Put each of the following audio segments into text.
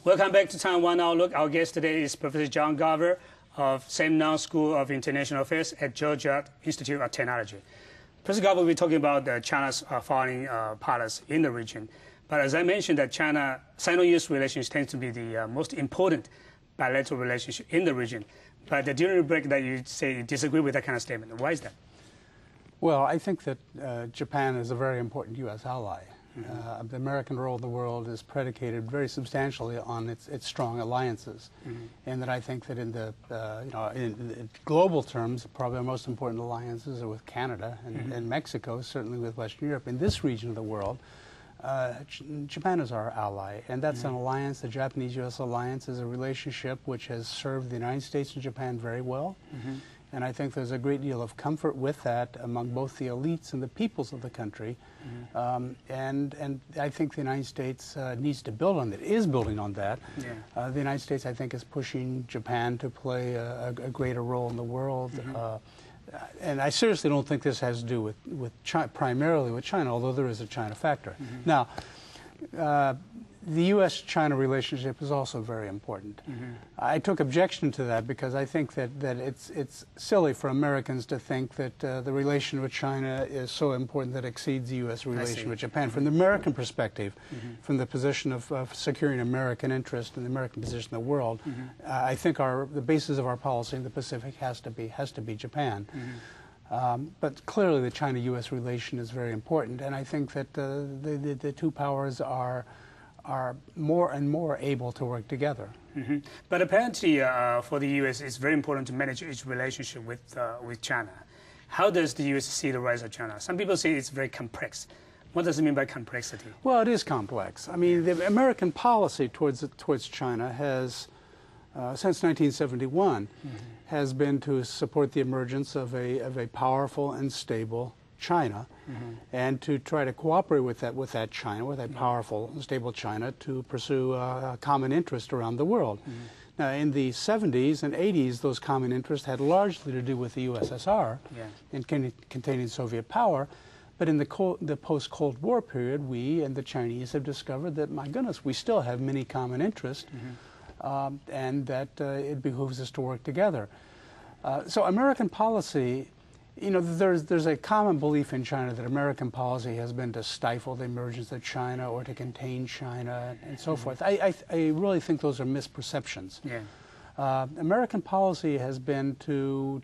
Welcome back to Taiwan Outlook. Our guest today is Professor John Garver of Semnan School of International Affairs at Georgia Institute of Technology. Professor Garver, we're talking about China's foreign policy in the region. But as I mentioned, that Sino-US relations tend to be the most important bilateral relationship in the region. But during the break that you say you disagree with that kind of statement. Why is that? Well, I think that Japan is a very important U.S. ally. The American role in the world is predicated very substantially on its strong alliances, and that I think that in the in global terms, probably our most important alliances are with Canada and Mexico, certainly with Western Europe. In this region of the world, Japan is our ally, and that's an alliance. The Japanese-U.S. alliance is a relationship which has served the United States and Japan very well. And I think there's a great deal of comfort with that among both the elites and the peoples of the country. And I think the United States needs to build on that, is building on that. The United States, I think, is pushing Japan to play a greater role in the world. And I seriously don't think this has to do with primarily with China, although there is a China factor. Now, the U.S.-China relationship is also very important. I took objection to that because I think that it's silly for Americans to think that the relation with China is so important that it exceeds the U.S. relation with Japan. From the American perspective, from the position of securing American interest and the American position in the world, I think the basis of our policy in the Pacific has to be Japan. But clearly the China-U.S. relation is very important, and I think that the two powers are more and more able to work together. But apparently for the U.S. it's very important to manage its relationship with China. How does the U.S. see the rise of China? Some people say it's very complex. What does it mean by complexity? Well, it is complex. I mean, the American policy towards China has, since 1971, has been to support the emergence of a powerful and stable China, and to try to cooperate with that China, with a powerful and stable China, to pursue a common interest around the world. Now, in the 70s and 80s, those common interests had largely to do with the USSR and containing Soviet power. But in the post-Cold War period, we and the Chinese have discovered that, my goodness, we still have many common interests, and that it behooves us to work together. So American policy, you know, there's a common belief in China that American policy has been to stifle the emergence of China or to contain China and so forth. I really think those are misperceptions. American policy has been to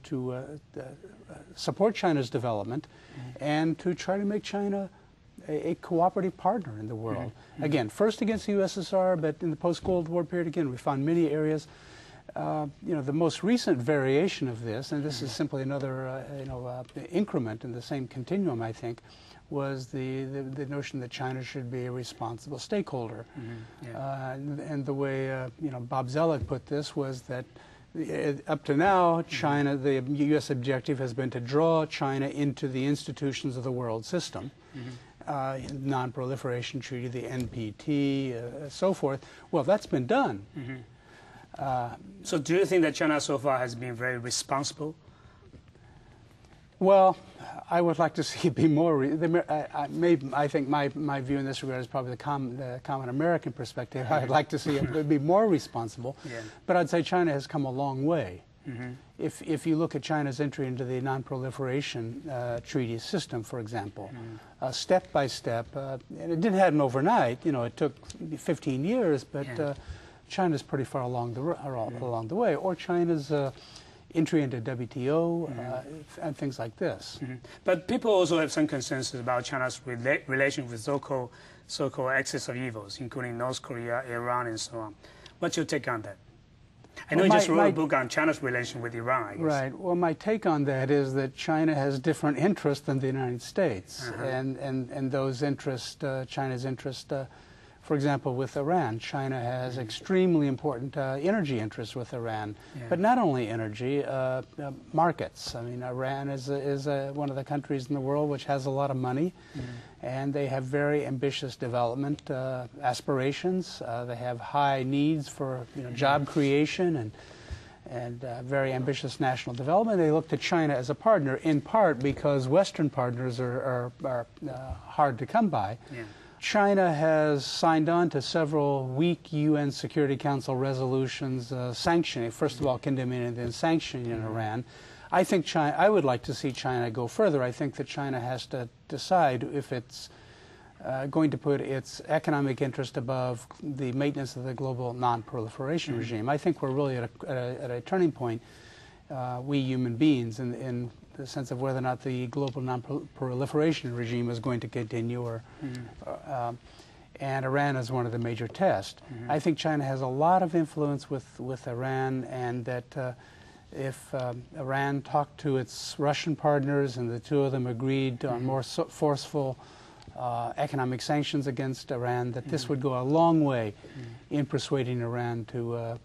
support China's development and to try to make China a cooperative partner in the world. Again, first against the USSR, but in the post-Cold War period, again, we found many areas. You know, the most recent variation of this, and this is simply another increment in the same continuum, I think, was the notion that China should be a responsible stakeholder. And the way Bob Zoellick put this was that up to now, China, the U.S. objective has been to draw China into the institutions of the world system. Non-proliferation treaty, the NPT, so forth. Well, that's been done. So do you think that China so far has been very responsible? Well, I would like to see it be more. I think my view in this regard is probably the common American perspective. I'd like to see it be more responsible. But I'd say China has come a long way. If you look at China's entry into the non-proliferation treaty system, for example, step by step, and it didn't happen overnight. You know, it took 15 years, but China's pretty far along the way. Or China's entry into WTO and things like this. But people also have some concerns about China's relation with so-called axis of evils, including North Korea, Iran, and so on. What's your take on that? I know you just wrote a book on China's relation with Iran, I guess. Right. Well, my take on that is that China has different interests than the United States. And those interests, China's interest, for example, with Iran, China has extremely important energy interests with Iran. But not only energy, markets. I mean, Iran is one of the countries in the world which has a lot of money. And they have very ambitious development aspirations. They have high needs for job creation and very ambitious national development. They look to China as a partner, in part because Western partners are hard to come by. China has signed on to several weak UN Security Council resolutions sanctioning, first of all, condemning and then sanctioning Iran. I think I would like to see China go further. I think that China has to decide if it's going to put its economic interest above the maintenance of the global non-proliferation regime. I think we're really at a turning point, we human beings, in the sense of whether or not the global non-proliferation regime is going to continue, or, and Iran is one of the major tests. I think China has a lot of influence with Iran, and that if Iran talked to its Russian partners and the two of them agreed on more forceful economic sanctions against Iran, that this would go a long way in persuading Iran to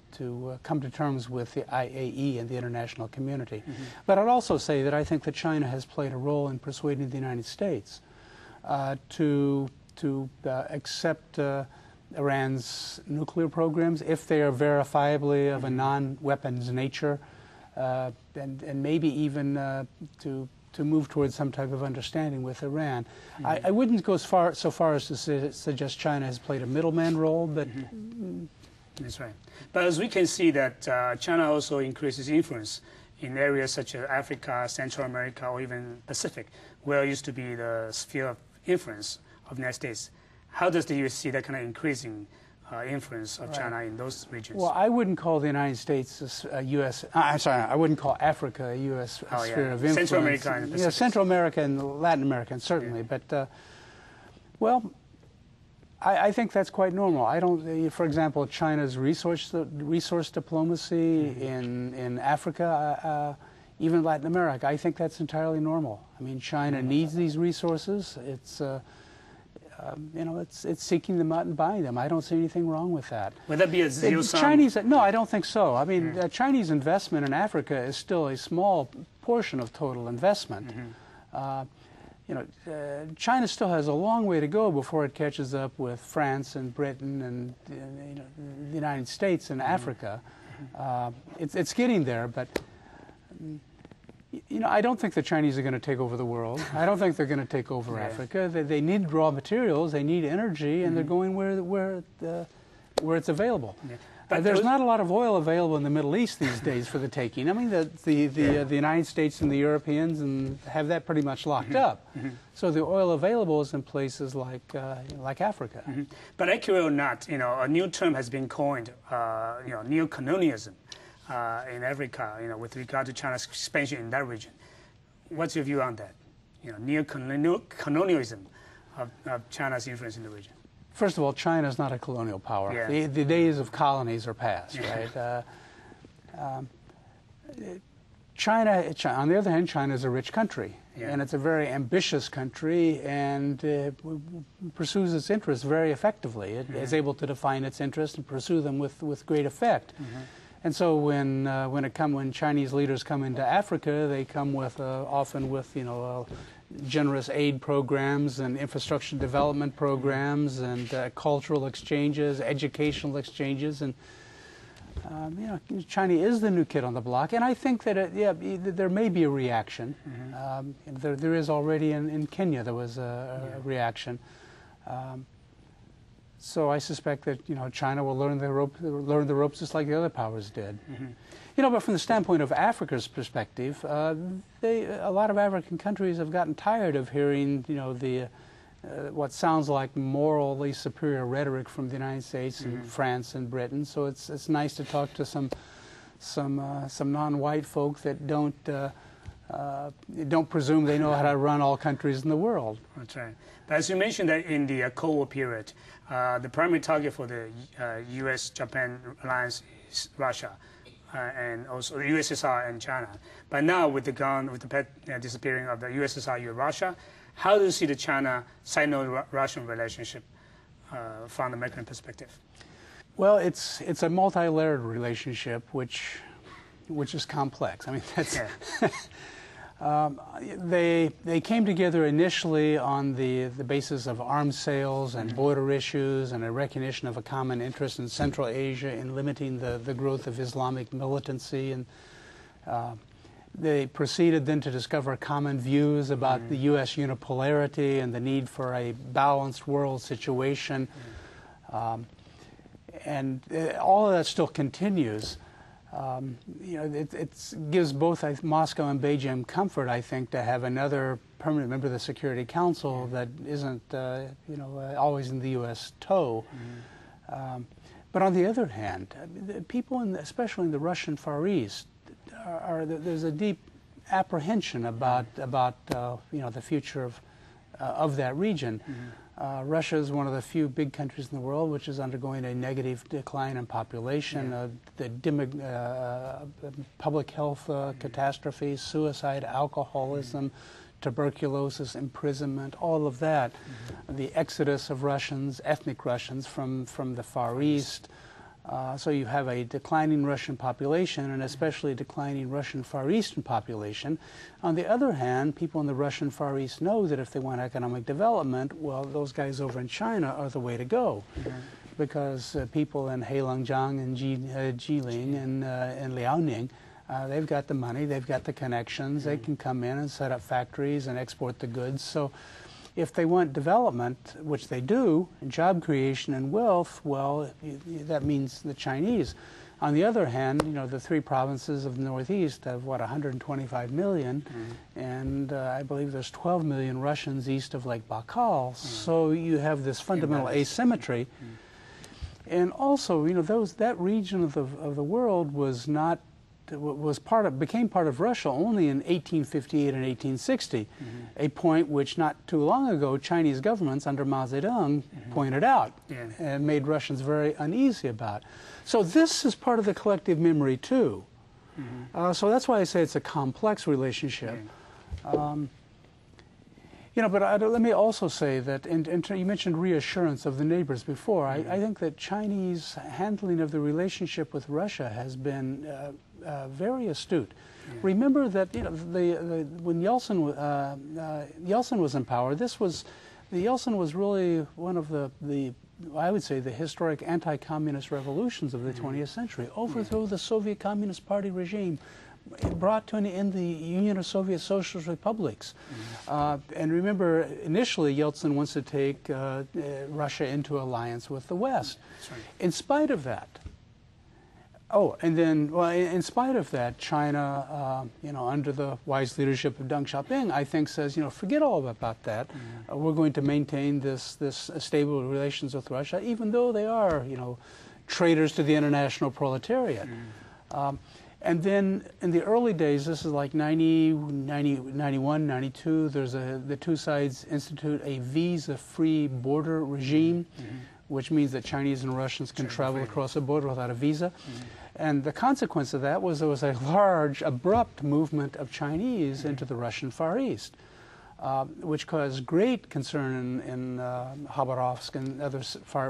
come to terms with the IAE and the international community. But I'd also say that I think that China has played a role in persuading the United States to accept Iran's nuclear programs if they are verifiably of a non-weapons nature, and maybe even to move towards some type of understanding with Iran. I wouldn't go so far as to suggest China has played a middleman role, but... That's right. But as we can see that China also increases influence in areas such as Africa, Central America, or even Pacific, where it used to be the sphere of influence of the United States. How does the U.S. see that kind of increasing influence of China in those regions? Well, I wouldn't call the United States a U.S. I'm sorry, I wouldn't call Africa a U.S. sphere of influence. Central America and Pacific. Yeah, Central America and Latin America, certainly. But, well, I think that's quite normal. I don't, for example, China's resource diplomacy in Africa, even Latin America, I think that's entirely normal. I mean, China needs these resources. It's you know, it's seeking them out and buying them. I don't see anything wrong with that. Would that be a zero-sum? No, I don't think so. I mean, Chinese investment in Africa is still a small portion of total investment. You know, China still has a long way to go before it catches up with France and Britain and you know, the United States and Africa. It's getting there, but you know, I don't think the Chinese are going to take over the world. I don't think they're going to take over Africa. They need raw materials, they need energy, and they're going where it's available. But there's not a lot of oil available in the Middle East these days for the taking. I mean, the United States and the Europeans have that pretty much locked up. So the oil available is in places like Africa. But accurate or not, you know, a new term has been coined, you know, neo-colonialism in Africa, you know, with regard to China's expansion in that region. What's your view on that? You know, neo-colonialism of China's influence in the region. First of all, China is not a colonial power. The days of colonies are past, right? China, on the other hand, China is a rich country, and it's a very ambitious country, and pursues its interests very effectively. It is able to define its interests and pursue them with great effect. And so when Chinese leaders come into Africa, they come with often with, you know, generous aid programs and infrastructure development programs and cultural exchanges, educational exchanges, and you know, China is the new kid on the block, and I think that there may be a reaction. There is already in Kenya. There was a reaction. So I suspect that, you know, China will learn the ropes just like the other powers did. You know, but from the standpoint of Africa's perspective, a lot of African countries have gotten tired of hearing, you know, what sounds like morally superior rhetoric from the United States and France and Britain. So it's nice to talk to some non-white folk that don't presume they know how to run all countries in the world. That's right. But as you mentioned that in the Cold War period, the primary target for the U.S.-Japan alliance is Russia, and also the USSR and China. But now with the disappearing of the USSR and Russia, how do you see the China-Sino-Russian relationship from the American perspective? Well, it's a multi-layered relationship, which is complex. I mean, that's they came together initially on the basis of arms sales and border issues and a recognition of a common interest in Central Asia in limiting the growth of Islamic militancy, and They proceeded then to discover common views about the U.S. unipolarity and the need for a balanced world situation. And all of that still continues. You know, it gives both Moscow and Beijing comfort, I think, to have another permanent member of the Security Council that isn't, you know, always in the U.S. tow. But on the other hand, people, especially in the Russian Far East, there's a deep apprehension about you know, the future of that region. Russia is one of the few big countries in the world which is undergoing a negative decline in population. The public health catastrophes, suicide, alcoholism, tuberculosis, imprisonment, all of that. The exodus of Russians, ethnic Russians from the Far East. So you have a declining Russian population, and especially a declining Russian Far Eastern population. On the other hand, people in the Russian Far East know that if they want economic development, well, those guys over in China are the way to go. Because people in Heilongjiang and Jilin and Liaoning, they've got the money, they've got the connections, they can come in and set up factories and export the goods. So if they want development, which they do, and job creation and wealth, well, that means the Chinese. On the other hand, you know, the three provinces of the Northeast have, what, 125 million, and I believe there's 12 million Russians east of Lake Baikal, so you have this fundamental asymmetry. And also, you know, that region of the world was not, became part of Russia only in 1858 and 1860, a point which not too long ago Chinese governments under Mao Zedong pointed out and made Russians very uneasy about. So this is part of the collective memory too. So that's why I say it's a complex relationship. You know, but let me also say that, you mentioned reassurance of the neighbors before. I think that Chinese handling of the relationship with Russia has been very astute. Remember that, you know, when Yeltsin was in power, Yeltsin was really one of the I would say the historic anti-communist revolutions of the 20th century. Overthrow the Soviet Communist Party regime, brought to an end the Union of Soviet Socialist Republics. And remember, initially Yeltsin wants to take Russia into alliance with the West. Right. In spite of that, and then, well, in spite of that, China, you know, under the wise leadership of Deng Xiaoping, I think says, you know, forget all about that. We're going to maintain this stable relations with Russia, even though they are, you know, traitors to the international proletariat. And then in the early days, this is like 91, 92, the two sides institute a visa-free border regime, which means that Chinese and Russians can travel across the border without a visa. And the consequence of that was there was a large, abrupt movement of Chinese into the Russian Far East, which caused great concern in Khabarovsk and other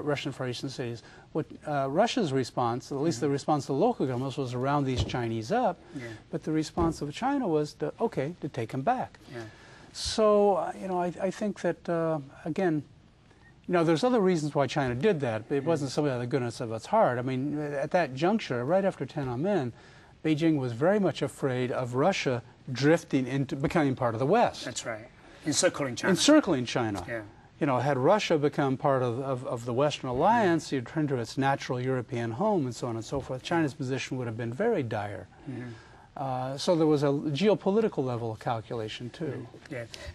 Russian Far Eastern cities. What Russia's response, at least the response of the local governments, was to round these Chinese up, but the response of China was to take them back. So, you know, I think that, again, you know, there's other reasons why China did that, but it wasn't simply out of the goodness of its heart. I mean, at that juncture, right after Tiananmen, Beijing was very much afraid of Russia drifting into becoming part of the West. That's right. Encircling China. Encircling China. You know, had Russia become part of the Western alliance, you'd turn to its natural European home and so on and so forth. China's position would have been very dire. So there was a geopolitical level of calculation too.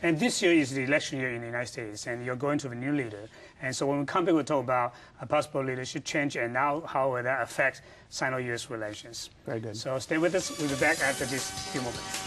And this year is the election year in the United States, and you're going to have a new leader. And so when we come back, we'll talk about a possible leadership change and now how will that affect Sino-US relations. Very good. So stay with us. We'll be back after these few moments.